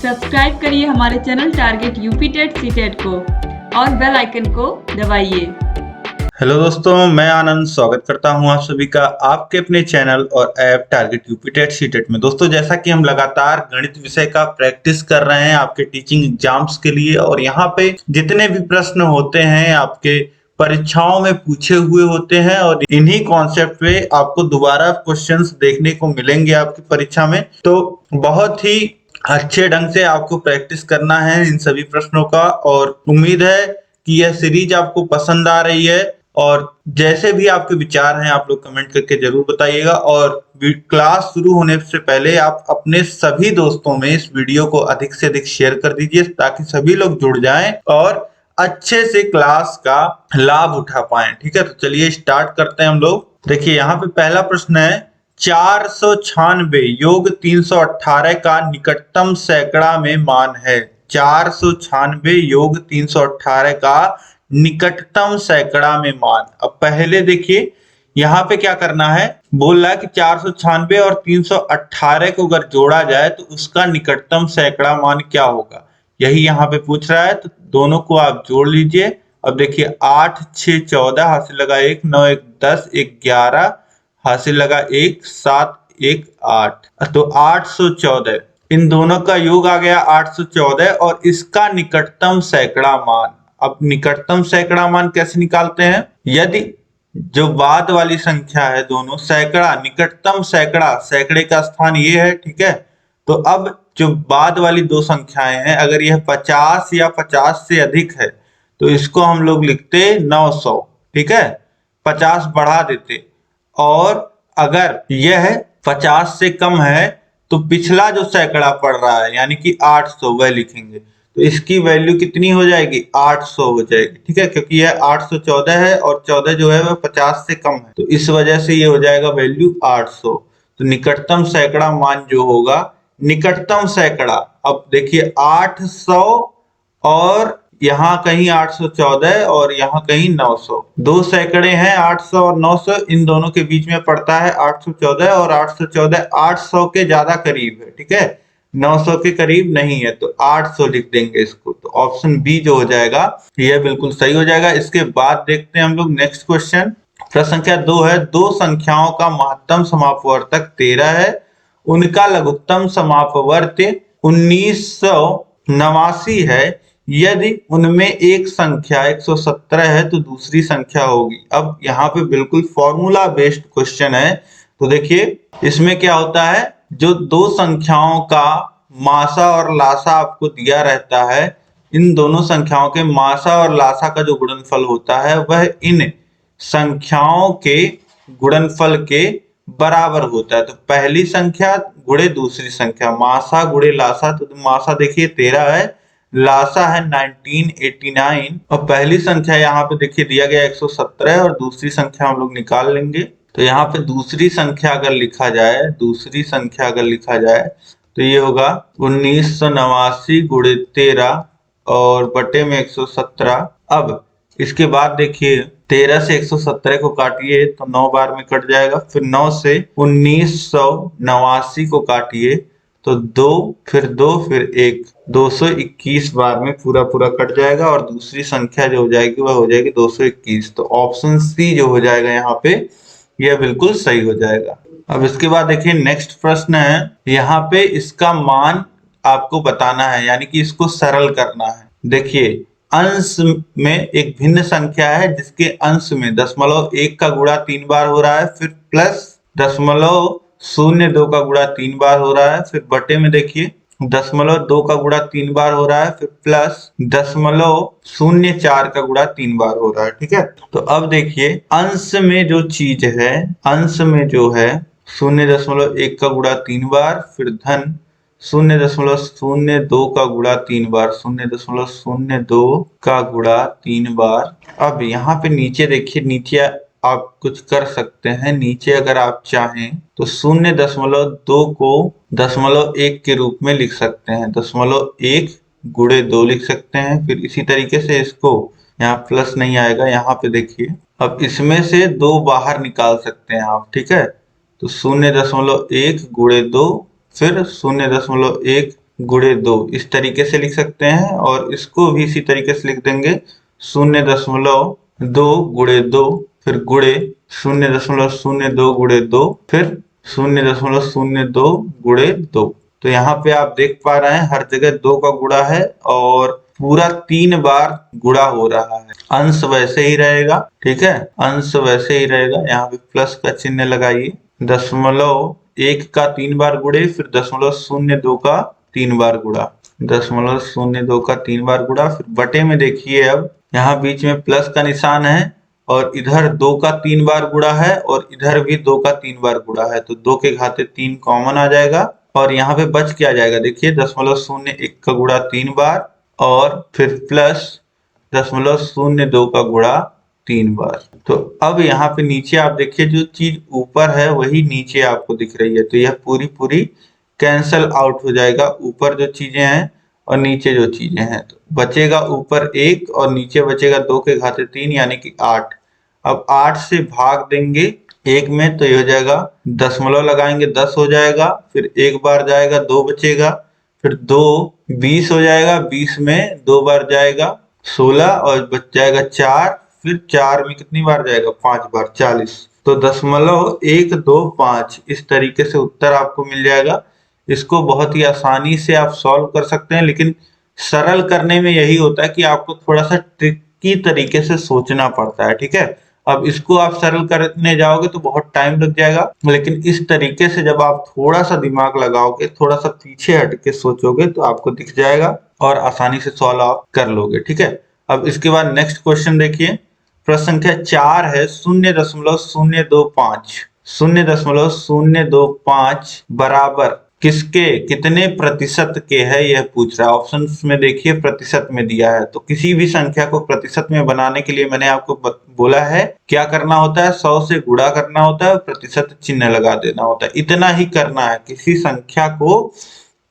Subscribe करिए हमारे channel target UP TET CTET को और बेल आइकन को दबाइए। हेलो दोस्तों, मैं आनंद स्वागत करता हूं आप सभी का आपके अपने चैनल और app target UP TET CTET में। दोस्तों, जैसा कि हम लगातार गणित विषय का प्रैक्टिस कर रहे हैं आपके टीचिंग एग्जाम्स के लिए, और यहाँ पे जितने भी प्रश्न होते हैं आपके परीक्षाओं में पूछे हुए होते हैं और इन्हीं कॉन्सेप्ट पे आपको दोबारा क्वेश्चंस देखने को मिलेंगे आपकी परीक्षा में। तो बहुत ही अच्छे ढंग से आपको प्रैक्टिस करना है इन सभी प्रश्नों का, और उम्मीद है कि यह सीरीज आपको पसंद आ रही है। और जैसे भी आपके विचार हैं आप लोग कमेंट करके जरूर बताइएगा, और क्लास शुरू होने से पहले आप अपने सभी दोस्तों में इस वीडियो को अधिक से अधिक शेयर कर दीजिए ताकि सभी लोग जुड़ जाएं और अच्छे से क्लास का लाभ उठा पाएं। ठीक है, तो चलिए स्टार्ट करते हैं हम लोग। देखिए यहाँ पे पहला प्रश्न है, 496 योग 318 का निकटतम सैकड़ा में मान है। 496 योग 318 का निकटतम सैकड़ा में मान। अब पहले देखिए यहाँ पे क्या करना है, बोल रहा है कि 496 और 318 को अगर जोड़ा जाए तो उसका निकटतम सैकड़ा मान क्या होगा, यही यहाँ पे पूछ रहा है। तो दोनों को आप जोड़ लीजिए। अब देखिए 8 6 14 हासिल लगा 1, 9 1 10, 1 11 हासिल लगा 1, 7 1 8, तो 814। इन दोनों का योग आ गया 814 और इसका निकटतम सैकड़ा मान। अब निकटतम सैकड़ा मान कैसे निकालते हैं, यदि जो बाद वाली संख्या है दोनों सैकड़ा, निकटतम सैकड़ा, सैकड़े का स्थान ये है, ठीक है। तो अब जो बाद वाली दो संख्याएं हैं, अगर यह 50 या 50 से अधिक है तो इसको हम लोग लिखते 900, ठीक है, 50 बढ़ा देते। और अगर यह 50 से कम है तो पिछला जो सैकड़ा पड़ रहा है यानी कि 800 वह लिखेंगे। तो इसकी वैल्यू कितनी हो जाएगी, 800 हो जाएगी, ठीक है, क्योंकि यह 814 है और 14 जो है वह 50 से कम है, तो इस वजह से ये हो जाएगा वैल्यू 800। तो निकटतम सैकड़ा मान जो होगा, निकटतम सैकड़ा, अब देखिए 800 और यहाँ कहीं 814 और यहाँ कहीं 900, दो सैकड़े हैं 800 और 900, इन दोनों के बीच में पड़ता है 814 और 814 800 के ज्यादा करीब है, ठीक है, 900 के करीब नहीं है, तो 800 लिख देंगे इसको। तो ऑप्शन बी जो हो जाएगा यह बिल्कुल सही हो जाएगा। इसके बाद देखते हैं हम लोग नेक्स्ट क्वेश्चन। प्रश्न संख्या 2 है, दो संख्याओं का महत्तम समापवर्तक 13 है, उनका लघुत्तम समापवर्त 1989 है, यदि उनमें एक संख्या 117 है तो दूसरी संख्या होगी। अब यहाँ पे बिल्कुल फॉर्मूला बेस्ड क्वेश्चन है। तो देखिए इसमें क्या होता है, जो दो संख्याओं का मासा और लासा आपको दिया रहता है, इन दोनों संख्याओं के मासा और लासा का जो गुणनफल होता है वह इन संख्याओं के गुणनफल के बराबर होता है। तो पहली संख्या गुणे दूसरी संख्या, मासा गुणे लासा, तो मासा देखिए 13 है, लासा है 1989, और पहली संख्या यहाँ पे देखिए दिया गया 117 और दूसरी संख्या हम लोग निकाल लेंगे। तो यहाँ पे दूसरी संख्या अगर लिखा जाए, दूसरी संख्या अगर लिखा जाए तो ये होगा 1989 गुणे 13 और बटे में 117। अब इसके बाद देखिए 13 से 117 को काटिए तो 9 बार में कट जाएगा, फिर 9 से 1989 को काटिए तो 2 फिर 2 फिर 1, 221 बार में पूरा पूरा कट जाएगा और दूसरी संख्या जो हो जाएगी वह हो जाएगी 221। तो ऑप्शन सी जो हो जाएगा यहाँ पे यह बिल्कुल सही हो जाएगा। अब इसके बाद देखिए नेक्स्ट प्रश्न है, यहाँ पे इसका मान आपको बताना है, यानी कि इसको सरल करना है। देखिए अंश में एक भिन्न संख्या है जिसके अंश में 0.1 का गुणा 3 बार हो रहा है, फिर प्लस 0.02 का गुणा 3 बार हो रहा है, फिर बटे में देखिए 0.2 का गुणा 3 बार हो रहा है, फिर प्लस 0.04 का गुणा 3 बार हो रहा है, ठीक है। तो अब देखिए अंश में जो चीज है, अंश में जो है 0.1 का गुणा 3 बार, फिर धन 0.02 का गुणा 3 बार, 0.02 का गुणा 3 बार। अब यहाँ पे नीचे देखिए, नीचे आप कुछ कर सकते हैं, नीचे अगर आप चाहें तो 0.2 को 0.1 के रूप में लिख सकते हैं, 0.1 गुणे 2 लिख सकते हैं। फिर इसी तरीके से इसको, यहाँ प्लस नहीं आएगा, यहाँ पे देखिए अब इसमें से 2 बाहर निकाल सकते हैं आप, ठीक है। तो 0.1 गुणे 2 फिर 0.1 गुणे 2 इस तरीके से लिख सकते हैं, और इसको भी इसी तरीके से लिख देंगे 0.2 गुणे 2, फिर गुणे 0.02 गुणे 2, फिर 0.02 गुणे 2। तो यहाँ पे आप देख पा रहे हैं हर जगह 2 का गुणा है और पूरा 3 बार गुणा हो रहा है। अंश वैसे ही रहेगा, ठीक है, अंश वैसे ही रहेगा। यहाँ पे प्लस का चिन्ह लगाइए, 0.1 का 3 बार गुणे, फिर 0.02 का 3 बार गुणा, 0.02 का 3 बार गुणा, फिर बटे में देखिए अब यहाँ बीच में प्लस का निशान है और इधर 2 का 3 बार गुणा है और इधर भी 2 का 3 बार गुणा है, तो 2 के घाते 3 कॉमन आ जाएगा और यहाँ पे बच क्या जाएगा, देखिए 0.01 का गुणा 3 बार और फिर प्लस 0.02 का गुणा 3 बार। तो अब यहाँ पे नीचे आप देखिए जो चीज ऊपर है वही नीचे आपको दिख रही है, तो यह पूरी पूरी कैंसल आउट हो जाएगा, ऊपर जो चीजें हैं और नीचे जो चीजें हैं। तो बचेगा ऊपर 1 और नीचे बचेगा 2 के घाते 3 यानी कि 8। अब 8 से भाग देंगे 1 में तो ये हो जाएगा, दशमलव लगाएंगे 10 हो जाएगा, फिर एक बार जाएगा 2 बचेगा, फिर 2 20 हो जाएगा, 20 में 2 बार जाएगा 16 और बच जाएगा 4, फिर 4 में कितनी बार जाएगा 5 बार 40। तो 0.125 इस तरीके से उत्तर आपको मिल जाएगा। इसको बहुत ही आसानी से आप सॉल्व कर सकते हैं, लेकिन सरल करने में यही होता है कि आपको थोड़ा सा ट्रिकी तरीके से सोचना पड़ता है, ठीक है। अब इसको आप सरल करने जाओगे तो बहुत टाइम लग जाएगा, लेकिन इस तरीके से जब आप थोड़ा सा दिमाग लगाओगे, थोड़ा सा पीछे हट के सोचोगे तो आपको दिख जाएगा और आसानी से सॉल्व आप कर लोगे, ठीक है। अब इसके बाद नेक्स्ट क्वेश्चन देखिए, प्रश्न संख्या 4 है 0.025 0.025 बराबर किसके कितने प्रतिशत के है यह पूछ रहा है। ऑप्शन में देखिए प्रतिशत में दिया है, तो किसी भी संख्या को प्रतिशत में बनाने के लिए मैंने आपको बोला है क्या करना होता है, 100 से गुणा करना होता है, प्रतिशत चिन्ह लगा देना होता है, इतना ही करना है। किसी संख्या को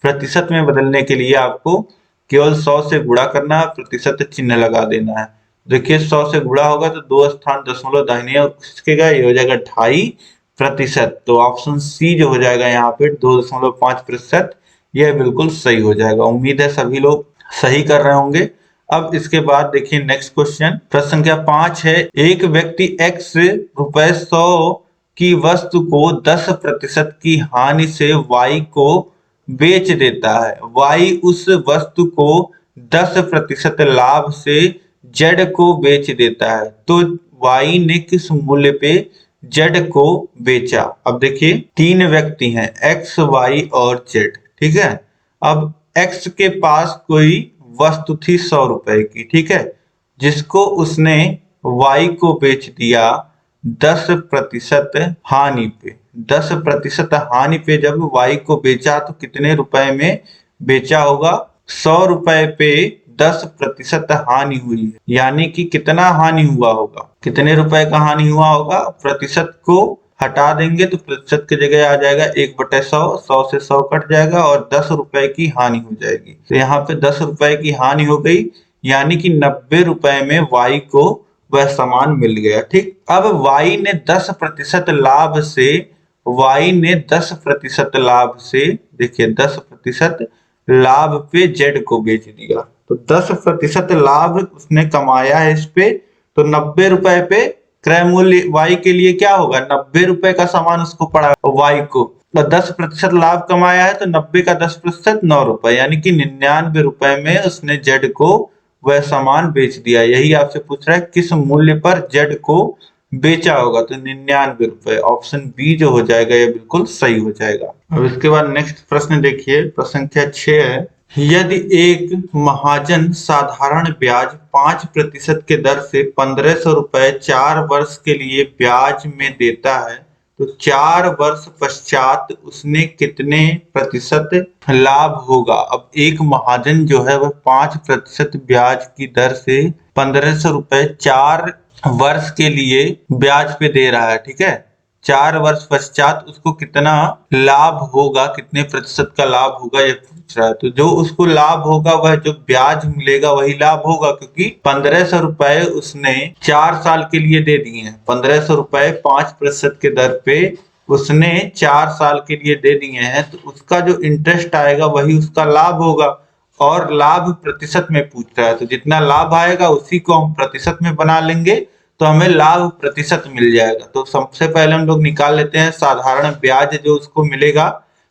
प्रतिशत में बदलने के लिए आपको केवल 100 से गुणा करना है, प्रतिशत चिन्ह लगा देना है। देखिए 100 से गुणा होगा तो 2 स्थान दशमलव दाहिने और खिसकेगा, ये हो जाएगा 2.5%। तो ऑप्शन सी जो हो जाएगा यहाँ पे 2.5%, यह बिल्कुल सही हो जाएगा। उम्मीद है सभी लोग सही कर रहे होंगे। अब इसके बाद देखिए नेक्स्ट क्वेश्चन, प्रश्न संख्या 5 है, एक व्यक्ति x रुपए 100 की वस्तु को 10% की हानि से y को बेच देता है। y उस वस्तु को 10% लाभ से z को बेच देता है, तो y ने किस मूल्य पे z को बेचा। अब देखिए 3 व्यक्ति हैं x, y और z, ठीक है। अब x के पास कोई वस्तु थी 100 रुपए की, ठीक है, जिसको उसने y को बेच दिया 10% हानि पे। 10% हानि पे जब y को बेचा तो कितने रुपए में बेचा होगा, 100 रुपए पे 10% हानि हुई है, यानी कि कितना हानि हुआ होगा, कितने रुपए का हानि हुआ होगा। प्रतिशत को हटा देंगे तो प्रतिशत की जगह आ जाएगा 1/100, 100 से 100 कट जाएगा और 10 रुपए की हानि हो जाएगी। तो यहाँ पे 10 रुपए की हानि हो गई, यानी कि 90 रुपए में y को वह सामान मिल गया, ठीक। अब y ने 10% लाभ से, y ने 10% लाभ से, देखिए 10% लाभ पे z को बेच दिया, तो 10% लाभ उसने कमाया है इस पे, तो 90 रुपए पे क्रय मूल्य y के लिए क्या होगा, 90 रुपए का सामान उसको पड़ा y को, तो 10% लाभ कमाया है तो 90 का 10% 9 रुपए, यानी कि 99 रुपए में उसने z को वह सामान बेच दिया। यही आपसे पूछ रहा है किस मूल्य पर z को बेचा होगा, तो 99 रुपए। ऑप्शन बी जो हो जाएगा ये बिल्कुल सही हो जाएगा। अब इसके बाद नेक्स्ट प्रश्न देखिए, प्रश्न संख्या 6 है, यदि एक महाजन साधारण ब्याज 5% के दर से 1500 रुपए 4 वर्ष के लिए ब्याज में देता है, तो 4 वर्ष पश्चात उसने कितने प्रतिशत लाभ होगा। अब एक महाजन जो है वह 5% ब्याज की दर से 1500 रुपए 4 वर्ष के लिए ब्याज पे दे रहा है, ठीक है। 4 वर्ष पश्चात उसको कितना लाभ होगा, कितने प्रतिशत का लाभ होगा ये पूछ रहा है। तो जो उसको लाभ होगा वह जो ब्याज मिलेगा वही लाभ होगा, क्योंकि 1500 रुपए उसने 4 साल के लिए दे दिए हैं। 1500 रुपए 5% के दर पे उसने 4 साल के लिए दे दिए हैं, तो उसका जो इंटरेस्ट आएगा वही उसका लाभ होगा। और लाभ प्रतिशत में पूछ रहा है, तो जितना लाभ आएगा उसी को हम प्रतिशत में बना लेंगे, तो हमें लाभ प्रतिशत मिल जाएगा। तो सबसे पहले हम लोग निकाल लेते हैं साधारण ब्याज जो उसको मिलेगा।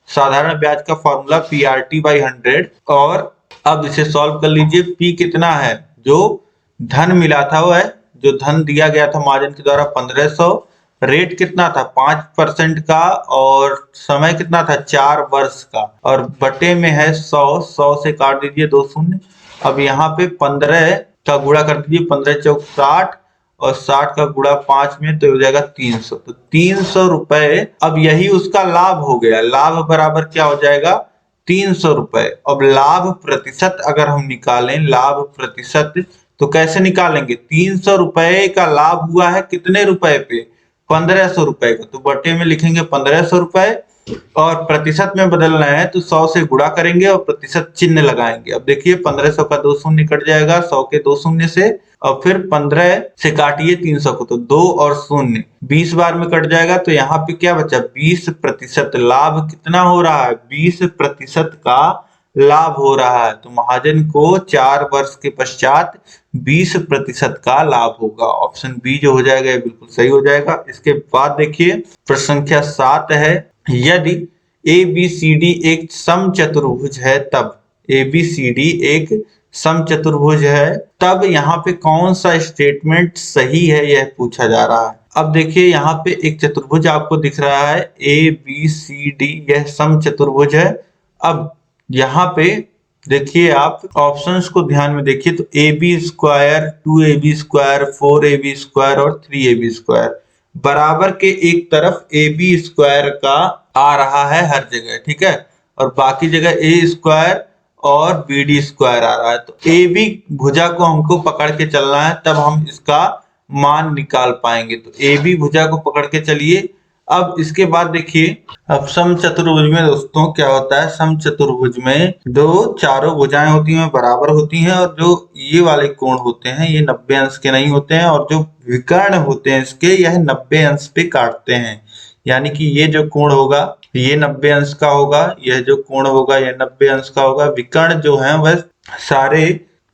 साधारण ब्याज का फॉर्मूला PRT/100। और अब इसे सॉल्व कर लीजिए। P कितना है, जो धन मिला था वो है, जो धन दिया गया था महाजन के द्वारा 1500। रेट कितना था 5% का, और समय कितना था 4 वर्ष का, और बटे में है 100 से काट दीजिए 2 शून्य। अब यहाँ पे 15 का गुणा कर दीजिए, 15 चौक 60, और 60 का गुणा 5 में तो हो जाएगा 300। तो 300 रुपए, अब यही उसका लाभ हो गया। लाभ बराबर क्या हो जाएगा 300 रुपए। अब लाभ प्रतिशत अगर हम निकालें, लाभ प्रतिशत तो कैसे निकालेंगे, 300 रुपए का लाभ हुआ है कितने रुपए पे, 1500 रुपए का, तो बटे में लिखेंगे 1500 रुपए, और प्रतिशत में बदलना है तो 100 से गुणा करेंगे और प्रतिशत चिन्ह लगाएंगे। अब देखिए 1500 का 2 शून्य कट जाएगा 100 के 2 शून्य से, और फिर 15 से काटिए 300 को, तो 2 और शून्य 20 बार में कट जाएगा। तो यहाँ पे क्या बचा 20%। लाभ कितना हो रहा है 20% का लाभ हो रहा है। तो महाजन को 4 वर्ष के पश्चात 20% का लाभ होगा। ऑप्शन बी जो हो जाएगा ये बिल्कुल सही हो जाएगा। इसके बाद देखिए प्रश्न संख्या 7 है, यदि ABCD एक समचतुर्भुज है तब, ABCD एक समचतुर्भुज है तब यहाँ पे कौन सा स्टेटमेंट सही है यह पूछा जा रहा है। अब देखिए यहाँ पे एक चतुर्भुज आपको दिख रहा है ABCD, यह समचतुर्भुज है। अब यहाँ पे देखिए आप ऑप्शंस को ध्यान में देखिए, तो AB square, 2AB square, 4AB square और 3AB स्क्वायर बराबर के एक तरफ AB स्क्वायर का आ रहा है हर जगह, ठीक है, और बाकी जगह A स्क्वायर और BD स्क्वायर आ रहा है। तो AB भुजा को हमको पकड़ के चलना है, तब हम इसका मान निकाल पाएंगे। तो AB भुजा को पकड़ के चलिए। अब इसके बाद देखिए, अब समचतुर्भुज में दोस्तों क्या होता है, समचतुर्भुज में जो चारों भुजाएं होती हैं बराबर होती हैं, और जो ये वाले कोण होते हैं ये 90 अंश के नहीं होते हैं, और जो विकर्ण होते हैं इसके यह 90 अंश पे काटते हैं। यानी कि ये जो कोण होगा ये 90 अंश का होगा, यह जो कोण होगा यह 90 अंश का होगा। विकर्ण जो है वह सारे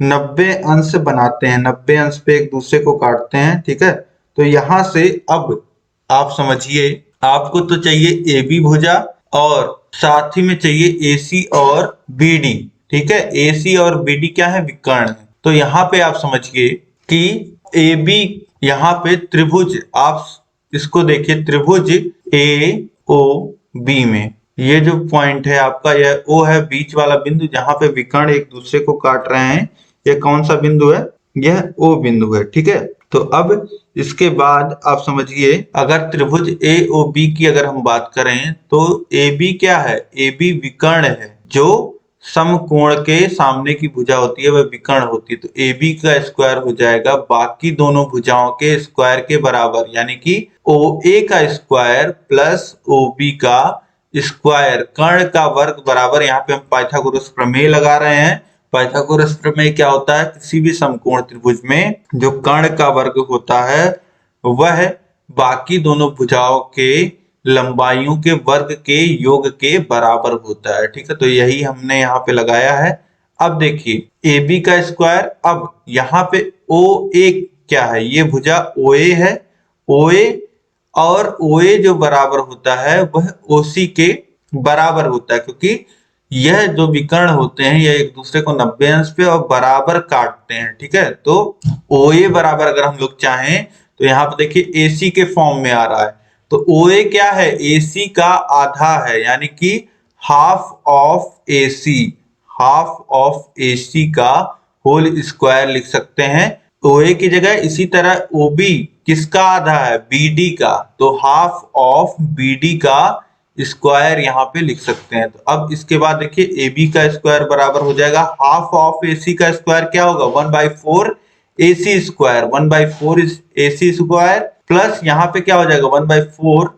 90 अंश बनाते हैं, 90 अंश पे एक दूसरे को काटते हैं, ठीक है। तो यहां से अब आप समझिए, आपको तो चाहिए AB भुजा और साथ ही में चाहिए AC और BD, ठीक है। AC और BD क्या है, विकर्ण है। तो यहाँ पे आप समझिए कि AB यहाँ पे त्रिभुज, आप इसको देखिए त्रिभुज AOB में ये जो पॉइंट है आपका, यह O है, बीच वाला बिंदु जहां पे विकर्ण एक दूसरे को काट रहे हैं, यह कौन सा बिंदु है, यह O बिंदु है, ठीक है। तो अब इसके बाद आप समझिए, अगर त्रिभुज AOB की अगर हम बात करें तो AB क्या है, AB विकर्ण है। जो समकोण के सामने की भुजा होती है वह विकर्ण होती है। तो AB का स्क्वायर हो जाएगा बाकी दोनों भुजाओं के स्क्वायर के बराबर, यानी कि OA का स्क्वायर प्लस OB का स्क्वायर, कर्ण का वर्ग बराबर, यहाँ पे हम पाइथागोरस प्रमेय लगा रहे हैं। पाइथागोरस प्रमेय क्या होता है, किसी भी समकोण त्रिभुज में जो कर्ण का वर्ग होता है वह बाकी दोनों भुजाओं के लंबाइयों के वर्ग के योग के बराबर होता है, ठीक है। तो यही हमने यहाँ पे लगाया है। अब देखिए AB का स्क्वायर, अब यहाँ पे OA क्या है, ये भुजा OA है, OA और OA जो बराबर होता है वह OC के बराबर होता है, क्योंकि यह जो विकर्ण होते हैं यह एक दूसरे को 90 अंश पे और बराबर काटते हैं, ठीक है। तो OA बराबर अगर हम लोग चाहें तो यहाँ पे देखिए AC के फॉर्म में आ रहा है, तो OA क्या है, AC का आधा है, यानी कि half of AC, half of AC का होल स्क्वायर लिख सकते हैं OA की जगह। इसी तरह OB किसका आधा है, BD का, तो हाफ ऑफ BD का स्क्वायर यहाँ पे लिख सकते हैं। तो अब इसके बाद देखिए AB का स्क्वायर बराबर हो जाएगा हाफ ऑफ AC का स्क्वायर, क्या होगा 1/4 AC square, 1/4 AC square plus यहाँ पे क्या हो जाएगा 1/4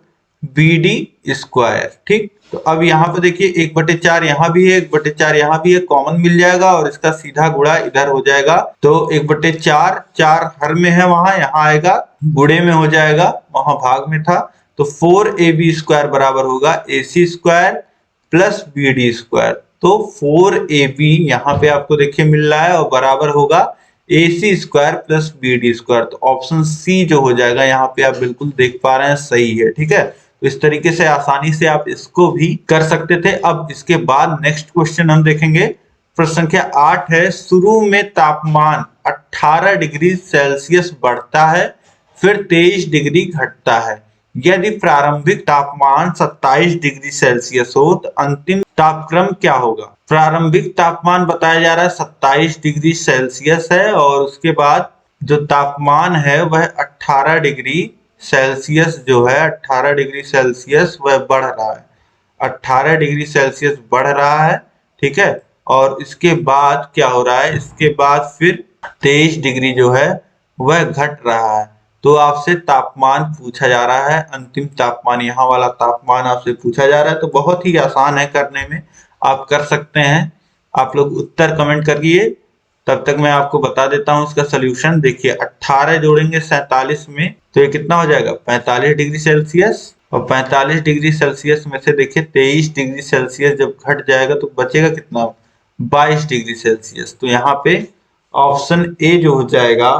BD स्क्वायर, ठीक। तो अब यहाँ पे देखिए 1/4 यहाँ भी है, 1/4 यहाँ भी है, कॉमन मिल जाएगा और इसका सीधा गुणा इधर हो जाएगा। तो 1/4, 4 हर में है वहां, यहाँ आएगा गुणे में हो जाएगा, वहां भाग में था, तो 4ab² बराबर होगा AC² प्लस BD²। तो 4ab यहाँ पे आपको देखिए मिल रहा है और बराबर होगा AC² प्लस BD²। तो ऑप्शन सी जो हो जाएगा यहाँ पे आप बिल्कुल देख पा रहे हैं सही है। ठीक है, तो इस तरीके से आसानी से आप इसको भी कर सकते थे। अब इसके बाद नेक्स्ट क्वेश्चन हम देखेंगे, प्रश्न संख्या 8 है, शुरू में तापमान 18 डिग्री सेल्सियस बढ़ता है फिर 23 डिग्री घटता है। यदि प्रारंभिक तापमान 27 डिग्री सेल्सियस हो तो अंतिम तापक्रम क्या होगा। प्रारंभिक तापमान बताया जा रहा है 27 डिग्री सेल्सियस है और उसके बाद जो तापमान है वह 18 डिग्री सेल्सियस जो है 18 डिग्री सेल्सियस वह बढ़ रहा है। 18 डिग्री सेल्सियस बढ़ रहा है। ठीक है, और इसके बाद क्या हो रहा है, इसके बाद फिर 23 डिग्री जो है वह घट रहा है। तो आपसे तापमान पूछा जा रहा है, अंतिम तापमान, यहाँ वाला तापमान आपसे पूछा जा रहा है। तो बहुत ही आसान है करने में, आप कर सकते हैं। आप लोग उत्तर कमेंट करिए, तब तक मैं आपको बता देता हूँ इसका सोल्यूशन। देखिए 18 जोड़ेंगे 47 में तो ये कितना हो जाएगा 45 डिग्री सेल्सियस, और 45 डिग्री सेल्सियस में से देखिए 23 डिग्री सेल्सियस जब घट जाएगा तो बचेगा कितना 22 डिग्री सेल्सियस। तो यहाँ पे ऑप्शन ए जो हो जाएगा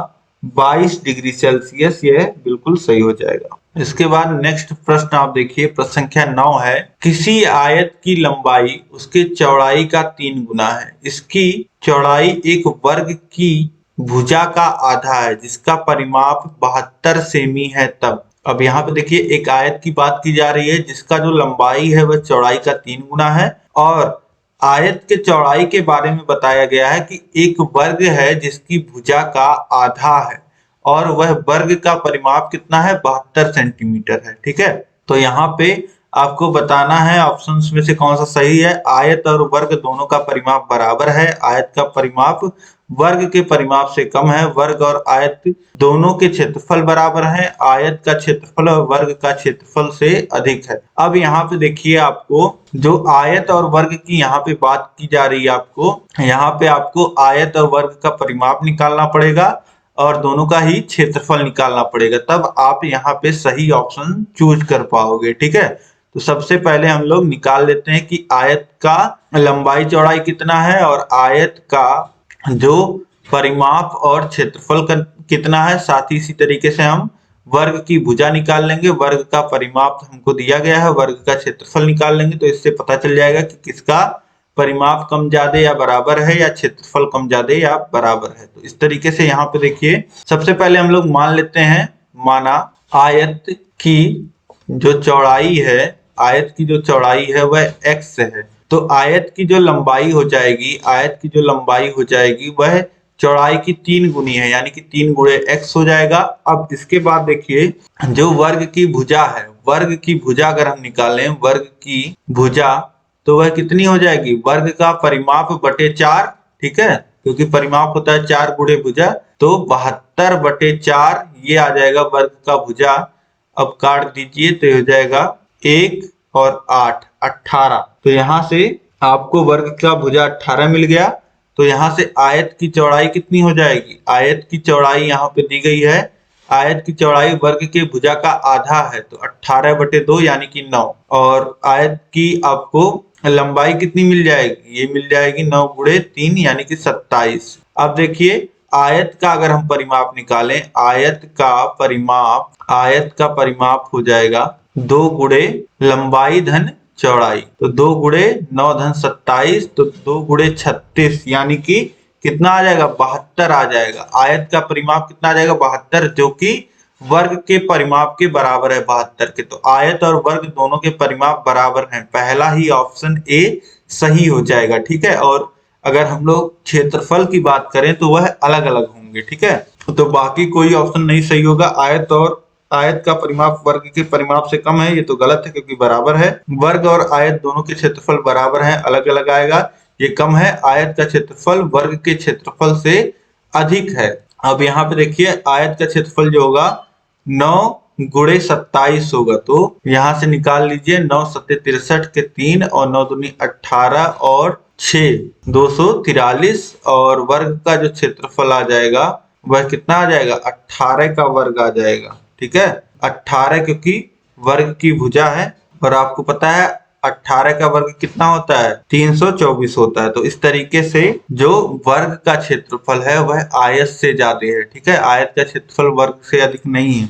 22 डिग्री सेल्सियस, यह बिल्कुल सही हो जाएगा। इसके बाद नेक्स्ट प्रश्न आप देखिए, प्रश्न संख्या 9 है, किसी आयत की लंबाई उसके चौड़ाई का 3 गुना है। इसकी चौड़ाई एक वर्ग की भुजा का आधा है जिसका परिमाप 72 सेमी है तब। अब यहाँ पे देखिए एक आयत की बात की जा रही है जिसका जो लंबाई है वह चौड़ाई का 3 गुना है, और आयत के चौड़ाई के बारे में बताया गया है कि एक वर्ग है जिसकी भुजा का आधा है और वह वर्ग का परिमाप कितना है 72 सेंटीमीटर है। ठीक है, तो यहाँ पे आपको बताना है ऑप्शंस में से कौन सा सही है। आयत और वर्ग दोनों का परिमाप बराबर है, आयत का परिमाप वर्ग के परिमाप से कम है, वर्ग और आयत दोनों के क्षेत्रफल बराबर हैं, आयत का क्षेत्रफल और वर्ग का क्षेत्रफल से अधिक है। अब यहाँ पे देखिए आपको जो आयत और वर्ग की यहाँ पे बात की जा रही है, आपको यहाँ पे आपको आयत और वर्ग का परिमाप निकालना पड़ेगा और दोनों का ही क्षेत्रफल निकालना पड़ेगा, तब आप यहाँ पे सही ऑप्शन चूज कर पाओगे। ठीक है, तो सबसे पहले हम लोग निकाल लेते हैं कि आयत का लंबाई चौड़ाई कितना है और आयत का जो परिमाप और क्षेत्रफल कितना है। साथ ही इसी तरीके से हम वर्ग की भुजा निकाल लेंगे, वर्ग का परिमाप हमको दिया गया है, वर्ग का क्षेत्रफल निकाल लेंगे, तो इससे पता चल जाएगा कि किसका परिमाप कम ज्यादा या बराबर है या क्षेत्रफल कम ज्यादा या बराबर है। तो इस तरीके से यहाँ पे देखिए सबसे पहले हम लोग मान लेते हैं, माना आयत की जो चौड़ाई है, आयत की जो चौड़ाई है वह x है, तो आयत की जो लंबाई हो जाएगी, आयत की जो लंबाई हो जाएगी वह चौड़ाई की 3 गुनी है, यानी कि 3 गुणे x हो जाएगा। अब इसके बाद देखिए जो वर्ग की भुजा है, वर्ग की भुजा अगर हम निकालें, वर्ग की भुजा तो वह कितनी हो जाएगी, वर्ग का परिमाप बटे 4। ठीक है, क्योंकि परिमाप होता है 4 गुणे भुजा, तो 72 बटे 4 ये आ जाएगा वर्ग का भुजा। अब काट दीजिए तो हो जाएगा 1 और 8 18। तो यहाँ से आपको वर्ग का भुजा 18 मिल गया। तो यहाँ से आयत की चौड़ाई कितनी हो जाएगी, आयत की चौड़ाई यहाँ पे दी गई है, आयत की चौड़ाई वर्ग के भुजा का आधा है, तो 18 बटे 2 यानी कि 9, और आयत की आपको लंबाई कितनी मिल जाएगी, ये मिल जाएगी 9 गुणे 3 यानी कि 27। अब देखिए आयत का अगर हम परिमाप निकालें, आयत का परिमाप हो जाएगा 2 गुणे लंबाई धन चौड़ाई, तो 2 गुणे 9 धन 27, तो 2 गुणे 36 यानी कि कितना आ जाएगा 72 आ जाएगा। आयत का परिमाप कितना आ जाएगा 72, जो कि वर्ग के परिमाप के बराबर है 72 के। तो आयत और वर्ग दोनों के परिमाप बराबर हैं, पहला ही ऑप्शन ए सही हो जाएगा। ठीक है, और अगर हम लोग क्षेत्रफल की बात करें तो वह अलग अलग होंगे। ठीक है, तो बाकी कोई ऑप्शन नहीं सही होगा। आयत का परिमाप वर्ग के परिमाप से कम है, ये तो गलत है क्योंकि बराबर है। वर्ग और आयत दोनों के क्षेत्रफल बराबर हैं, अलग अलग आएगा, ये कम है। आयत का क्षेत्रफल वर्ग के क्षेत्रफल से अधिक है। अब यहाँ पे देखिए आयत का क्षेत्रफल जो होगा 9 गुणे 27 होगा, तो यहाँ से निकाल लीजिए 9 सत्ते 63 के 3 और 9 दूनी 18 और 6 243, और वर्ग का जो क्षेत्रफल आ जाएगा वह कितना आ जाएगा 18 का वर्ग आ जाएगा। ठीक है, 18 क्योंकि वर्ग की भुजा है और आपको पता है 18 का वर्ग कितना होता है, 324 होता है। तो इस तरीके से जो वर्ग का क्षेत्रफल है वह आयत से ज्यादा है, ठीक है। आयत का क्षेत्रफल वर्ग से अधिक नहीं है।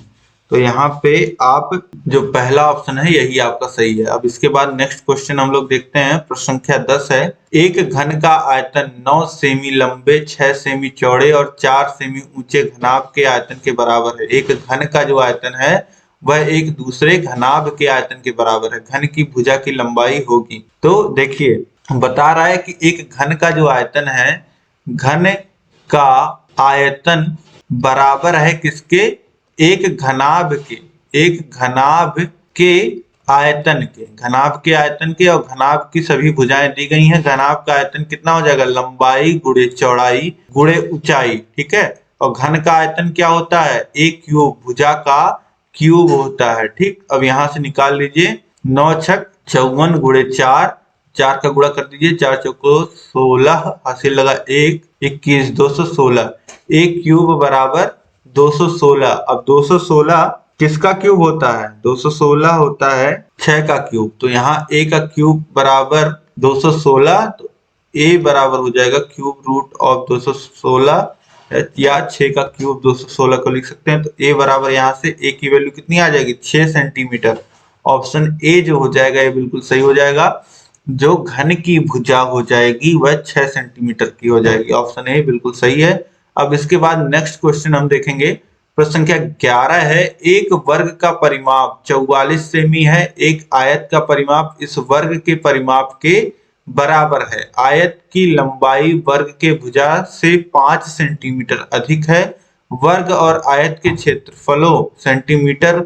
तो यहाँ पे आप जो पहला ऑप्शन है यही आपका सही है। अब इसके बाद नेक्स्ट क्वेश्चन हम लोग देखते हैं। प्रश्न संख्या 10 है, एक घन का आयतन 9 सेमी लंबे, 6 सेमी चौड़े और 4 सेमी ऊंचे घनाभ के आयतन के बराबर है। एक घन का जो आयतन है वह एक दूसरे घनाभ के आयतन के बराबर है। घन की भुजा की लंबाई होगी। तो देखिए बता रहा है कि एक घन का जो आयतन है, घन का आयतन बराबर है किसके, एक घनाभ के, एक घनाभ के आयतन के, घनाभ के आयतन के। और घनाभ की सभी भुजाएं दी गई हैं। घनाभ का आयतन कितना हो जाएगा, लंबाई गुणे चौड़ाई गुणे ऊंचाई, ठीक है। और घन का आयतन क्या होता है, एक क्यूब, भुजा का क्यूब होता है, ठीक। अब यहां से निकाल लीजिए, 9 छक 54 गुणे 4, 4 का गुणा कर दीजिए, 4 चौको 16, हासिल लगा 1, 21, 216। एक क्यूब बराबर 216। अब 216 किसका क्यूब होता है, 216 होता है 6 का क्यूब। तो यहाँ a का क्यूब बराबर 216, तो a बराबर हो जाएगा क्यूब रूट ऑफ 216, या 6 का क्यूब 216 को लिख सकते हैं। तो a बराबर यहाँ से a की वैल्यू कितनी आ जाएगी, 6 सेंटीमीटर। ऑप्शन ए जो हो जाएगा ये बिल्कुल सही हो जाएगा। जो घन की भुजा हो जाएगी वह 6 सेंटीमीटर की हो जाएगी। ऑप्शन ए बिल्कुल सही है। अब इसके बाद नेक्स्ट क्वेश्चन हम देखेंगे। प्रश्न संख्या 11 है, एक वर्ग का परिमाप 44 सेमी है। एक आयत का परिमाप इस वर्ग के परिमाप के बराबर है। आयत की लंबाई वर्ग के भुजा से 5 सेंटीमीटर अधिक है। वर्ग और आयत के क्षेत्रफलों सेंटीमीटर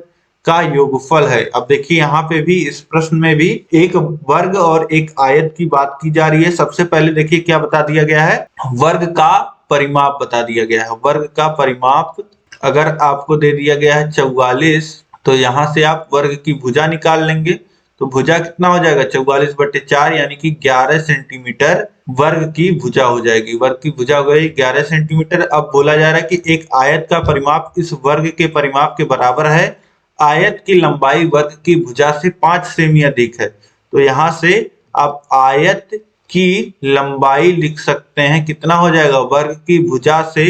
का योगफल है। अब देखिए यहाँ पे भी, इस प्रश्न में भी एक वर्ग और एक आयत की बात की जा रही है। सबसे पहले देखिए क्या बता दिया गया है, वर्ग का परिमाप बता दिया गया है। वर्ग का परिमाप अगर आपको दे दिया गया है 44, तो यहाँ से आप वर्ग की भुजा निकाल लेंगे। तो भुजा कितना हो जाएगा, 44/4 यानी कि 11 सेंटीमीटर वर्ग की भुजा हो जाएगी। वर्ग की भुजा हो गई 11 सेंटीमीटर। अब बोला जा रहा है कि एक आयत का परिमाप इस वर्ग के परिमाप के बराबर है। आयत की लंबाई वर्ग की भुजा से 5 सेमी अधिक है। तो यहाँ से आप आयत की लंबाई लिख सकते हैं, कितना हो जाएगा, वर्ग की भुजा से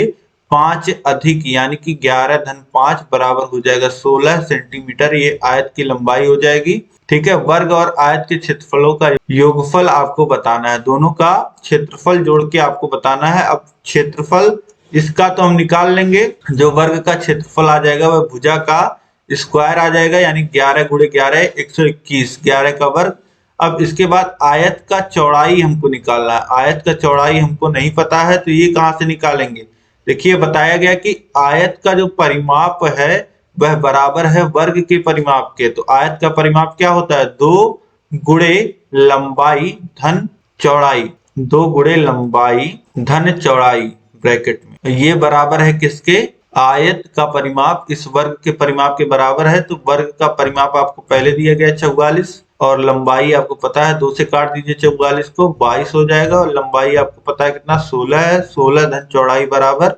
5 अधिक यानी कि 11-5 बराबर हो जाएगा 16 सेंटीमीटर। ये आयत की लंबाई हो जाएगी, ठीक है। वर्ग और आयत के क्षेत्रफलों का योगफल आपको बताना है। दोनों का क्षेत्रफल जोड़ के आपको बताना है। अब क्षेत्रफल इसका तो हम निकाल लेंगे। जो वर्ग का क्षेत्रफल आ जाएगा वह भुजा का स्क्वायर आ जाएगा, यानी 11 गुणे 11 121, 11 का वर्ग। अब इसके बाद आयत का चौड़ाई हमको निकालना है। आयत का चौड़ाई हमको नहीं पता है, तो ये कहां से निकालेंगे। देखिए बताया गया कि आयत का जो परिमाप है वह बराबर है वर्ग के परिमाप के। तो आयत का परिमाप क्या होता है, 2 गुणे लंबाई धन चौड़ाई, 2 गुणे लंबाई धन चौड़ाई ब्रैकेट में। ये बराबर है किसके, आयत का परिमाप इस वर्ग के परिमाप के बराबर है। तो वर्ग का परिमाप आपको पहले दिया गया 44 और लंबाई आपको पता है, 2 से काट दीजिए 44 को, 22 हो जाएगा। और लंबाई आपको पता है कितना, 16 है। 16 धन चौड़ाई बराबर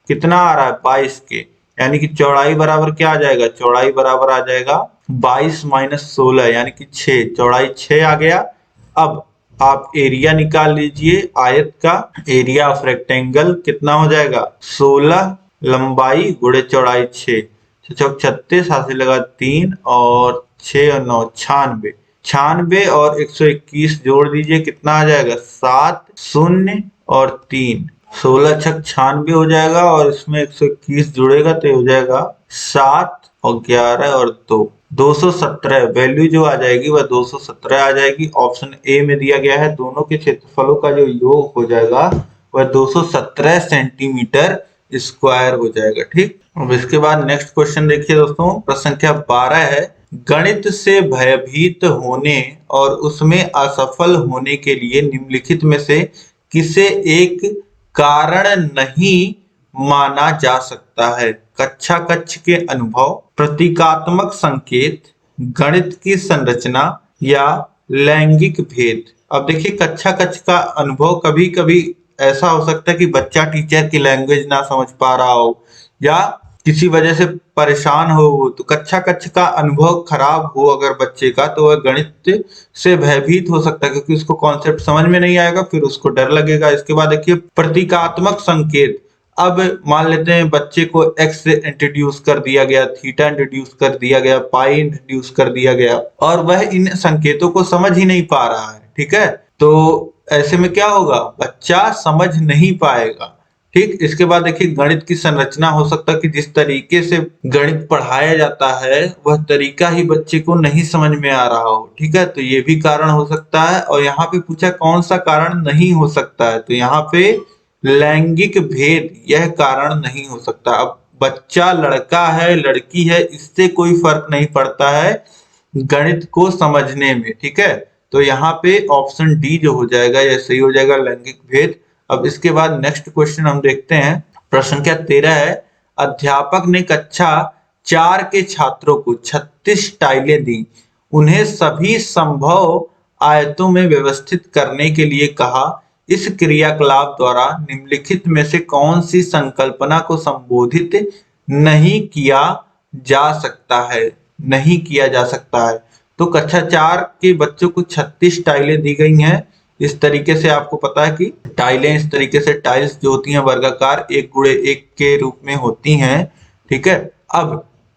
कितना आ रहा है, 22 के, यानी कि चौड़ाई बराबर क्या आ जाएगा, चौड़ाई बराबर आ जाएगा 22 - 16 यानी कि 6। चौड़ाई 6 आ गया। अब आप एरिया निकाल लीजिए। आयत का एरिया ऑफ रेक्टेंगल कितना हो जाएगा, 16 लंबाई गुणे चौड़ाई 6, 6 36, हाथ से लगा 3 और 6 और 9 96। 96 और 121 जोड़ दीजिए, कितना आ जाएगा, 7 0 और 3, 16 छक 96 हो जाएगा। और इसमें 121 जुड़ेगा तो हो जाएगा 7 और 11 और 2, 217। वैल्यू जो आ जाएगी वह 217 आ जाएगी। ऑप्शन ए में दिया गया है। दोनों के क्षेत्रफलों का जो योग हो जाएगा वह 217 सेंटीमीटर स्क्वायर हो जाएगा, ठीक। अब इसके बाद नेक्स्ट क्वेश्चन देखिए दोस्तों। प्रश्न संख्या 12 है, गणित से भयभीत होने और उसमें असफल होने के लिए निम्नलिखित में से किसे एक कारण नहीं माना जा सकता है। कक्षा कक्ष के अनुभव, प्रतीकात्मक संकेत, गणित की संरचना या लैंगिक भेद। अब देखिए कक्षा कक्ष का अनुभव कभी कभी ऐसा हो सकता है कि बच्चा टीचर की लैंग्वेज ना समझ पा रहा हो, या किसी वजह से परेशान हो, तो कक्षा का अनुभव खराब हो अगर बच्चे का, तो वह गणित से भयभीत हो सकता है, क्योंकि उसको कॉन्सेप्ट समझ में नहीं आएगा, फिर उसको डर लगेगा। इसके बाद देखिए प्रतीकात्मक संकेत। अब मान लेते हैं बच्चे को एक्स इंट्रोड्यूस कर दिया गया, थीटा इंट्रोड्यूस कर दिया गया, पाई इंट्रोड्यूस कर दिया गया, और वह इन संकेतों को समझ ही नहीं पा रहा है, ठीक है। तो ऐसे में क्या होगा, बच्चा समझ नहीं पाएगा। ठीक, इसके बाद देखिए गणित की संरचना। हो सकता है कि जिस तरीके से गणित पढ़ाया जाता है वह तरीका ही बच्चे को नहीं समझ में आ रहा हो, ठीक है, तो ये भी कारण हो सकता है। और यहाँ पे पूछा कौन सा कारण नहीं हो सकता है, तो यहाँ पे लैंगिक भेद यह कारण नहीं हो सकता। अब बच्चा लड़का है लड़की है इससे कोई फर्क नहीं पड़ता है गणित को समझने में, ठीक है। तो यहाँ पे ऑप्शन डी जो हो जाएगा यह सही हो जाएगा, लैंगिक भेद। अब इसके बाद नेक्स्ट क्वेश्चन हम देखते हैं, प्रश्न संख्या 13 है। अध्यापक ने कक्षा 4 के छात्रों को 36 टाइलें दी, उन्हें सभी संभव आयतों में व्यवस्थित करने के लिए कहा। इस क्रियाकलाप द्वारा निम्नलिखित में से कौन सी संकल्पना को संबोधित नहीं किया जा सकता है, नहीं किया जा सकता है। तो कक्षा 4 के बच्चों को 36 टाइलें दी गई हैं। इस तरीके से आपको पता है कि टाइलें इस तरीके से टाइल्स जो होती हैं वर्गाकार 1x1 के रूप में होती हैं, ठीक है। अब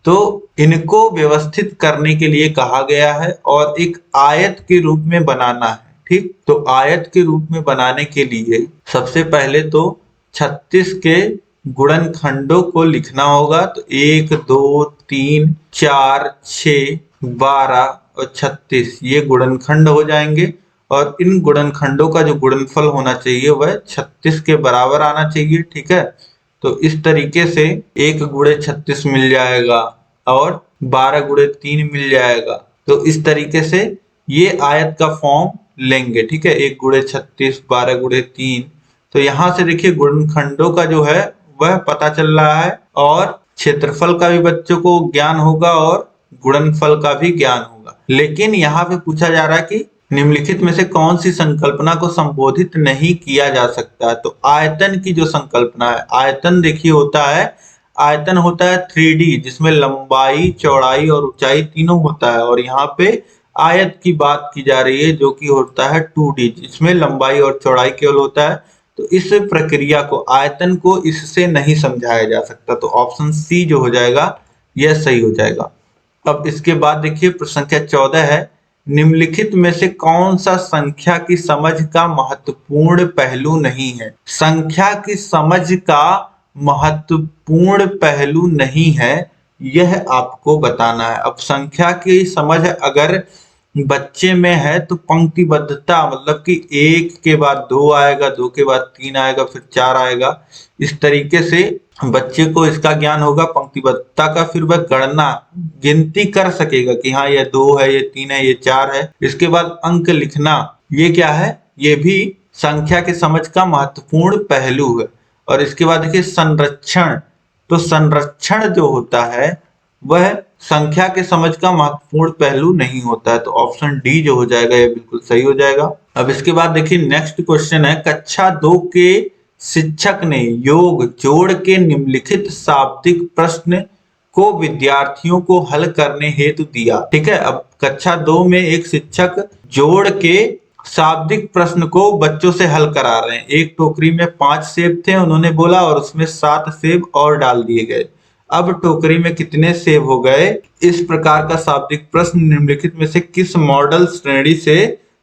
तो इनको व्यवस्थित करने के लिए कहा गया है और एक आयत के रूप में बनाना है, ठीक। तो आयत के रूप में बनाने के लिए सबसे पहले तो 36 के गुणनखंडों को लिखना होगा। तो 1 2 3 4 6 12 और 36 ये गुणनखंड हो जाएंगे, और इन गुणनखंडों का जो गुणनफल होना चाहिए वह 36 के बराबर आना चाहिए, ठीक है। तो इस तरीके से 1 गुणे 36 मिल जाएगा और 12 गुणे 3 मिल जाएगा। तो इस तरीके से ये आयत का फॉर्म लेंगे, ठीक है। 1 गुणे 36 12 गुणे 3। तो यहाँ से देखिए गुणनखंडों का जो है वह पता चल रहा है, और क्षेत्रफल का भी बच्चों को ज्ञान होगा और गुणनफल का भी ज्ञान होगा। लेकिन यहाँ पे पूछा जा रहा है कि निम्नलिखित में से कौन सी संकल्पना को संबोधित नहीं किया जा सकता। तो आयतन की जो संकल्पना है, आयतन देखिए होता है, आयतन होता है 3D जिसमें लंबाई चौड़ाई और ऊंचाई तीनों होता है, और यहाँ पे आयत की बात की जा रही है जो कि होता है 2D जिसमें लंबाई और चौड़ाई केवल होता है। तो इस प्रक्रिया को, आयतन को इससे नहीं समझाया जा सकता। तो ऑप्शन सी जो हो जाएगा यह सही हो जाएगा। अब इसके बाद देखिए प्रश्न संख्या 14 है। निम्नलिखित में से कौन सा संख्या की समझ का महत्वपूर्ण पहलू नहीं है। संख्या की समझ का महत्वपूर्ण पहलू नहीं है, यह आपको बताना है। अब संख्या की समझ अगर बच्चे में है तो पंक्तिबद्धता, मतलब कि 1 के बाद 2 आएगा, 2 के बाद 3 आएगा, फिर 4 आएगा। इस तरीके से बच्चे को इसका ज्ञान होगा पंक्तिबद्धता का, फिर वह गणना गिनती कर सकेगा कि हाँ ये 2 है, ये 3 है, ये 4 है। इसके बाद अंक लिखना, ये क्या है, ये भी संख्या के समझ का महत्वपूर्ण पहलू है। और इसके बाद देखिए संरक्षण, तो संरक्षण जो होता है वह संख्या के समझ का महत्वपूर्ण पहलू नहीं होता है। तो ऑप्शन डी जो हो जाएगा ये बिल्कुल सही हो जाएगा। अब इसके बाद देखिए नेक्स्ट क्वेश्चन है। कक्षा 2 के शिक्षक ने योग जोड़ के निम्नलिखित शाब्दिक प्रश्न को विद्यार्थियों को हल करने हेतु दिया, ठीक है। अब कक्षा 2 में एक शिक्षक जोड़ के शाब्दिक प्रश्न को बच्चों से हल करा रहे हैं। एक टोकरी में 5 सेब थे उन्होंने बोला, और उसमें 7 सेब और डाल दिए गए। अब टोकरी में कितने सेब हो गए। इस प्रकार का शाब्दिक प्रश्न निम्नलिखित में से किस मॉडल श्रेणी से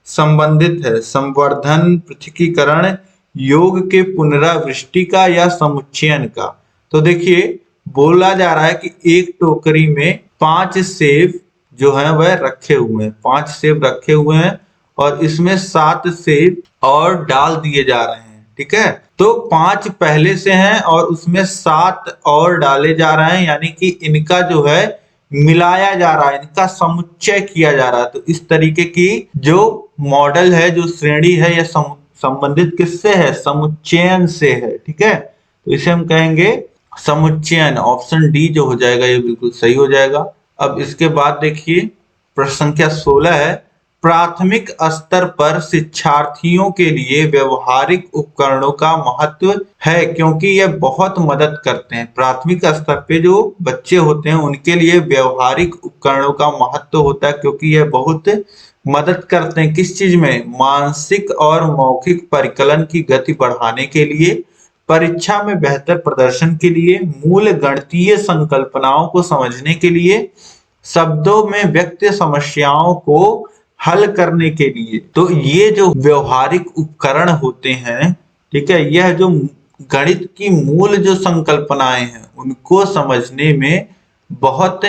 संबंधित है। संवर्धन, पृथकीकरण, योग के पुनरावृष्टि का या समुच्चयन का। तो देखिए बोला जा रहा है कि एक टोकरी में 5 सेब जो है वह रखे हुए हैं, 5 सेब रखे हुए हैं, और इसमें 7 सेब और डाल दिए जा रहे हैं, ठीक है। तो 5 पहले से हैं और उसमें 7 और डाले जा रहे हैं, यानी कि इनका जो है मिलाया जा रहा है, इनका समुच्चय किया जा रहा है। तो इस तरीके की जो मॉडल है, जो श्रेणी है, यह संबंधित किससे है, समुच्चयन से है, ठीक है। तो इसे हम कहेंगे समुच्चयन। ऑप्शन डी जो हो जाएगा ये बिल्कुल सही हो जाएगा। अब इसके बाद देखिए प्रश्न संख्या 16 है। प्राथमिक स्तर पर शिक्षार्थियों के लिए व्यवहारिक उपकरणों का महत्व है, क्योंकि यह बहुत मदद करते हैं। प्राथमिक स्तर पे जो बच्चे होते हैं उनके लिए व्यवहारिक उपकरणों का महत्व होता है, क्योंकि यह बहुत मदद करते हैं किस चीज में, मानसिक और मौखिक परिकलन की गति बढ़ाने के लिए, परीक्षा में बेहतर प्रदर्शन के लिए, मूल गणितीय संकल्पनाओं को समझने के लिए, शब्दों में व्यक्त समस्याओं को हल करने के लिए। तो ये जो व्यवहारिक उपकरण होते हैं, ठीक है, यह जो गणित की मूल जो संकल्पनाएं हैं उनको समझने में बहुत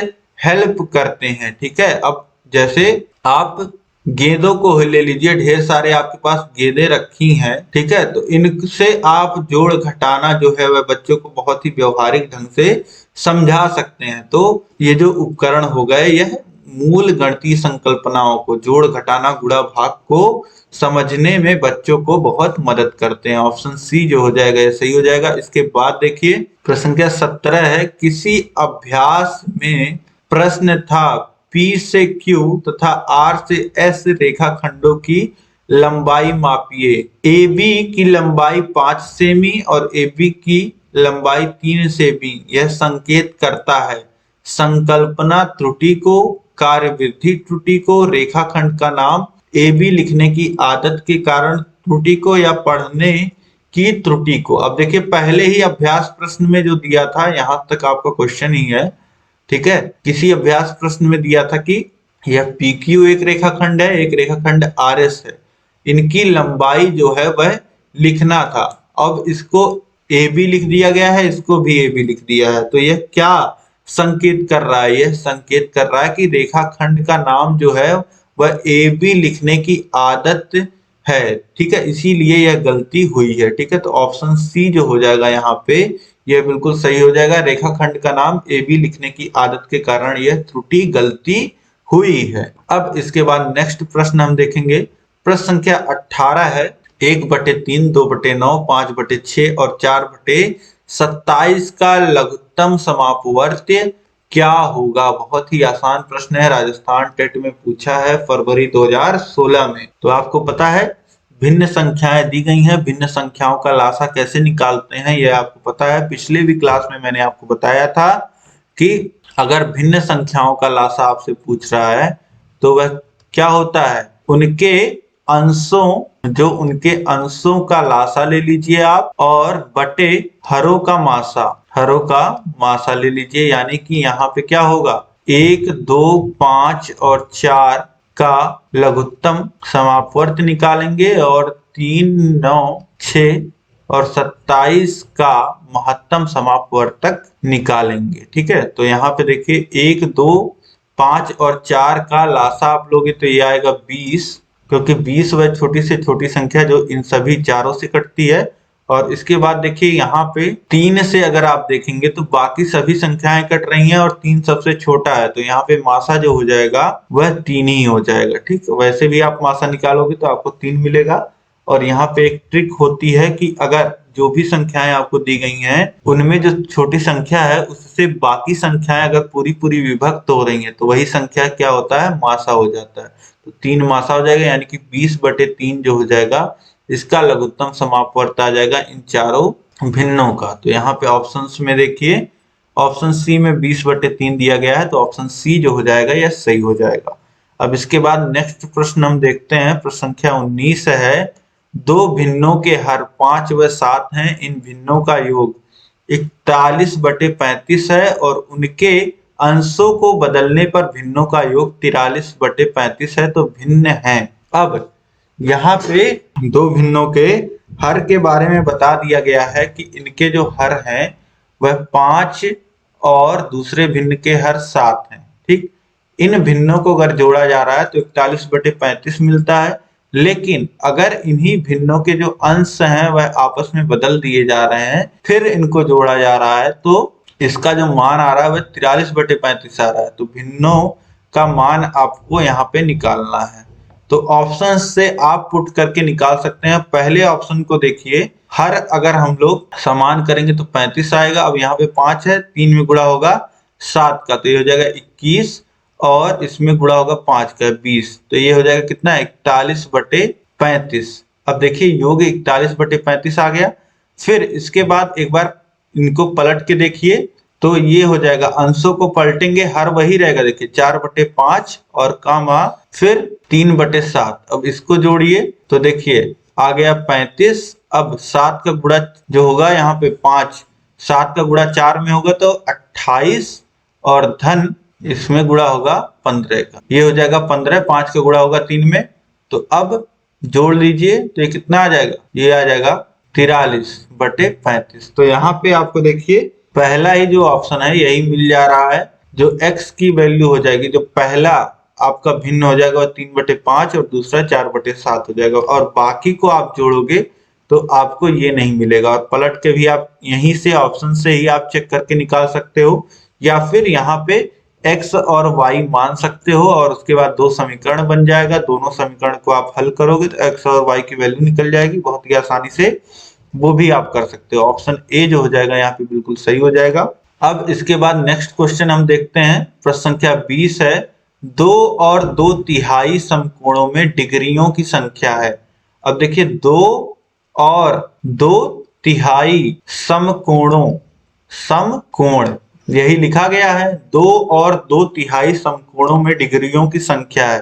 हेल्प करते हैं। ठीक है, अब जैसे आप गेंदों को ले लीजिए, ढेर सारे आपके पास गेंदें रखी हैं, ठीक है, तो इनसे आप जोड़ घटाना जो है वह बच्चों को बहुत ही व्यवहारिक ढंग से समझा सकते हैं। तो ये जो उपकरण हो गए यह मूल गणितीय संकल्पनाओं को, जोड़ घटाना गुणा भाग को समझने में बच्चों को बहुत मदद करते हैं। ऑप्शन सी जो हो जाएगा ये सही हो जाएगा। इसके बाद देखिए प्रश्न संख्या 17 है, किसी अभ्यास में प्रश्न था P से Q तथा R से S रेखाखंडों की लंबाई मापिए। AB की लंबाई 5 सेमी और AB की लंबाई 3 सेमी यह संकेत करता है संकल्पना त्रुटि को, कार्यवृद्धि त्रुटि को, रेखाखंड का नाम, AB लिखने की आदत के कारण त्रुटि को या पढ़ने की त्रुटि को। अब देखिए पहले ही अभ्यास प्रश्न में जो दिया था यहां तक आपका क्वेश्चन ही है, ठीक है, किसी अभ्यास प्रश्न में दिया था कि यह PQ एक रेखाखंड है, एक रेखाखंड RS है, इनकी लंबाई जो है वह लिखना था। अब इसको AB लिख दिया गया है, इसको भी AB लिख दिया है, तो यह क्या संकेत कर रहा है, यह संकेत कर रहा है कि रेखाखंड का नाम जो है वह AB लिखने की आदत है, ठीक है, इसीलिए यह गलती हुई है। ठीक है, तो ऑप्शन सी जो हो जाएगा यहाँ पे यह बिल्कुल सही हो जाएगा। रेखाखंड का नाम AB लिखने की आदत के कारण यह त्रुटि गलती हुई है। अब इसके बाद नेक्स्ट प्रश्न हम देखेंगे। प्रश्न संख्या 18 है, 1/3, 2/9, 5/6 और 4/27 का लघुत्तम समापवर्त्य क्या होगा। बहुत ही आसान प्रश्न है, राजस्थान टेट में पूछा है फरवरी 2016 में। तो आपको पता है भिन्न संख्याएं दी गई हैं, भिन्न संख्याओं का लासा कैसे निकालते हैं यह आपको पता है। पिछले भी क्लास में मैंने आपको बताया था कि अगर भिन्न संख्याओं का लासा आपसे पूछ रहा है तो वह क्या होता है, उनके अंशों का लासा ले लीजिए आप और बटे हरों का मासा ले लीजिए। यानी कि यहाँ पे क्या होगा, 1, 2, 5 और 4 का लघुत्तम समापवर्त निकालेंगे और 3, 9, 6 और 27 का महत्तम समापवर्तक निकालेंगे। ठीक है, तो यहाँ पे देखिए 1, 2, 5 और 4 का लासा आप लोगे तो ये आएगा 20, क्योंकि 20 वह छोटी से छोटी संख्या जो इन सभी चारों से कटती है। और इसके बाद देखिए यहाँ पे 3 से अगर आप देखेंगे तो बाकी सभी संख्याएं कट रही हैं और 3 सबसे छोटा है, तो यहाँ पे मासा जो हो जाएगा वह 3 ही हो जाएगा। ठीक, वैसे भी आप मासा निकालोगे तो आपको 3 मिलेगा। और यहाँ पे एक ट्रिक होती है कि अगर जो भी संख्याएं आपको दी गई हैं उनमें जो छोटी संख्या है उससे बाकी संख्याएं अगर पूरी विभक्त हो रही हैं तो वही संख्या क्या होता है, मासा हो जाता है। तो 3 मासा हो जाएगा, यानी कि 20/3 जो हो जाएगा इसका लघुत्तम समापवर्त आ जाएगा इन चारों भिन्नों का। तो यहाँ पे ऑप्शंस में देखिए ऑप्शन सी में 20/3 दिया गया है, तो ऑप्शन सी जो हो जाएगा यह सही हो जाएगा। अब इसके बाद नेक्स्ट प्रश्न हम देखते हैं। प्रश्न संख्या 19 है, 2 भिन्नों के हर 5 व 7 हैं, इन भिन्नों का योग 41/35 है और उनके अंशों को बदलने पर भिन्नों का योग 43/35 है, तो भिन्न हैं। अब यहाँ पे 2 भिन्नों के हर के बारे में बता दिया गया है कि इनके जो हर हैं वह 5 और दूसरे भिन्न के हर 7 हैं। ठीक, इन भिन्नों को अगर जोड़ा जा रहा है तो 41/35 मिलता है, लेकिन अगर इन्हीं भिन्नों के जो अंश हैं वह आपस में बदल दिए जा रहे हैं फिर इनको जोड़ा जा रहा है तो इसका जो मान आ रहा है वह 43/35 आ रहा है। तो भिन्नों का मान आपको यहाँ पे निकालना है, तो ऑप्शन से आप पुट करके निकाल सकते हैं। पहले ऑप्शन को देखिए, हर अगर हम लोग समान करेंगे तो 35 आएगा। अब यहाँ पे 5 है, 3 में गुणा होगा 7 का, तो ये हो जाएगा 21 और इसमें गुणा होगा 5 का 20, तो ये हो जाएगा कितना 41/35। अब देखिए योग 41/35 आ गया। फिर इसके बाद एक बार इनको पलट के देखिए तो ये हो जाएगा, अंशों को पलटेंगे हर वही रहेगा, देखिए 4/5 और कामा फिर 3/7। अब इसको जोड़िए तो देखिए आ गया 35। अब 7 का गुणा जो होगा यहाँ पे 5, 7 का गुणा 4 में होगा तो 28 और धन इसमें गुणा होगा 15 का, ये हो जाएगा 15। 5 का गुणा होगा 3 में, तो अब जोड़ लीजिए तो ये कितना आ जाएगा, ये आ जाएगा 43/35। तो यहाँ पे आपको देखिए पहला ही जो ऑप्शन है यही मिल जा रहा है, जो x की वैल्यू हो जाएगी, जो पहला आपका भिन्न हो जाएगा 3/5 और दूसरा 4/7 हो जाएगा, और बाकी को आप जोड़ोगे तो आपको ये नहीं मिलेगा। और पलट के भी आप यहीं से ऑप्शन से ही आप चेक करके निकाल सकते हो, या फिर यहाँ पे x और y मान सकते हो और उसके बाद दो समीकरण बन जाएगा। दोनों समीकरण को आप हल करोगे तो x और y की वैल्यू निकल जाएगी बहुत ही आसानी से, वो भी आप कर सकते हो। ऑप्शन ए जो हो जाएगा यहाँ पे बिल्कुल सही हो जाएगा। अब इसके बाद नेक्स्ट क्वेश्चन हम देखते हैं, प्रश्न संख्या 20 है, 2 और 2/3 समकोणों में डिग्रियों की संख्या है। अब देखिए 2 और 2/3 समकोणों, समकोण यही लिखा गया है, 2 और 2/3 समकोणों में डिग्रियों की संख्या है।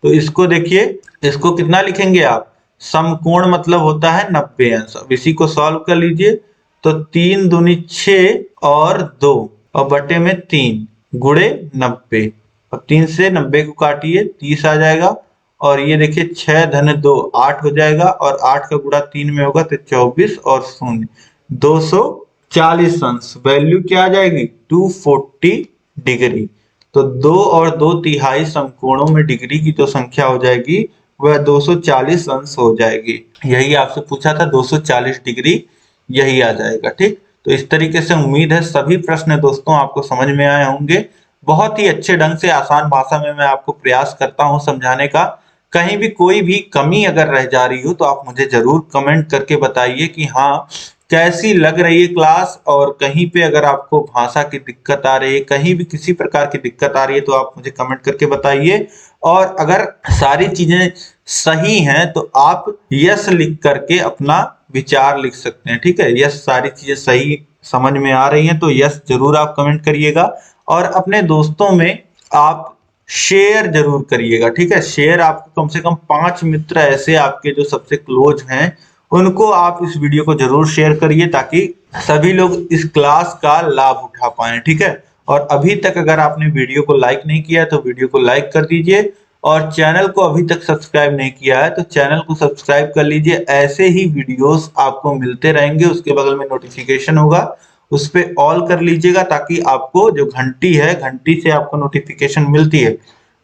तो इसको देखिए, इसको कितना लिखेंगे आप, समकोण मतलब होता है 90 अंश। अब इसी को सॉल्व कर लीजिए तो 3 दूनी 6 और 2 और बटे में 3 गुणे 90। अब 3 से 90 को काटिए 30 आ जाएगा, और ये देखिए 6 धन 2 8 हो जाएगा, और 8 का गुणा 3 में होगा तो 24 और 0 240 अंश। वैल्यू क्या आ जाएगी 240 डिग्री। तो 2 और 2/3 समकोणों में डिग्री की जो संख्या हो जाएगी वह 240 अंश हो जाएगी। यही आपसे पूछा था, 240 डिग्री यही आ जाएगा। ठीक, तो इस तरीके से उम्मीद है सभी प्रश्न दोस्तों आपको समझ में आए होंगे। बहुत ही अच्छे ढंग से आसान भाषा में मैं आपको प्रयास करता हूं समझाने का। कहीं भी कोई भी कमी अगर रह जा रही हो तो आप मुझे जरूर कमेंट करके बताइए कि हाँ कैसी लग रही है क्लास, और कहीं पे अगर आपको भाषा की दिक्कत आ रही है, कहीं भी किसी प्रकार की दिक्कत आ रही है तो आप मुझे कमेंट करके बताइए। और अगर सारी चीजें सही हैं तो आप यस लिख करके अपना विचार लिख सकते हैं। ठीक है, यस सारी चीजें सही समझ में आ रही हैं तो यस जरूर आप कमेंट करिएगा, और अपने दोस्तों में आप शेयर जरूर करिएगा। ठीक है, शेयर आपको कम से कम 5 मित्र ऐसे आपके जो सबसे क्लोज हैं उनको आप इस वीडियो को जरूर शेयर करिए, ताकि सभी लोग इस क्लास का लाभ उठा पाएं। ठीक है, और अभी तक अगर आपने वीडियो को लाइक नहीं किया तो वीडियो को लाइक कर दीजिए, और चैनल को अभी तक सब्सक्राइब नहीं किया है तो चैनल को सब्सक्राइब कर लीजिए। ऐसे ही वीडियोस आपको मिलते रहेंगे। उसके बगल में नोटिफिकेशन होगा, उस पर ऑल कर लीजिएगा, ताकि आपको जो घंटी है, घंटी से आपको नोटिफिकेशन मिलती है,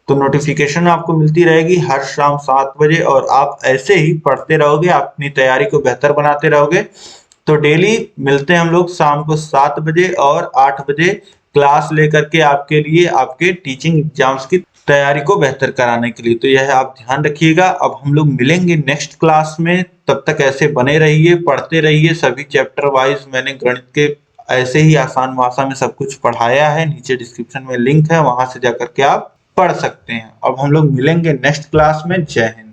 तो नोटिफिकेशन आपको मिलती रहेगी हर शाम 7 बजे। और आप ऐसे ही पढ़ते रहोगे, अपनी तैयारी को बेहतर बनाते रहोगे, तो डेली मिलते हैं हम लोग शाम को 7 बजे और 8 बजे क्लास लेकर के आपके लिए, आपके टीचिंग एग्जाम्स की तैयारी को बेहतर कराने के लिए। तो यह आप ध्यान रखिएगा। अब हम लोग मिलेंगे नेक्स्ट क्लास में, तब तक ऐसे बने रहिए, पढ़ते रहिए। सभी चैप्टर वाइज मैंने गणित के ऐसे ही आसान भाषा में सब कुछ पढ़ाया है, नीचे डिस्क्रिप्शन में लिंक है, वहां से जाकर के आप पढ़ सकते हैं। अब हम लोग मिलेंगे नेक्स्ट क्लास में। जय हिंद।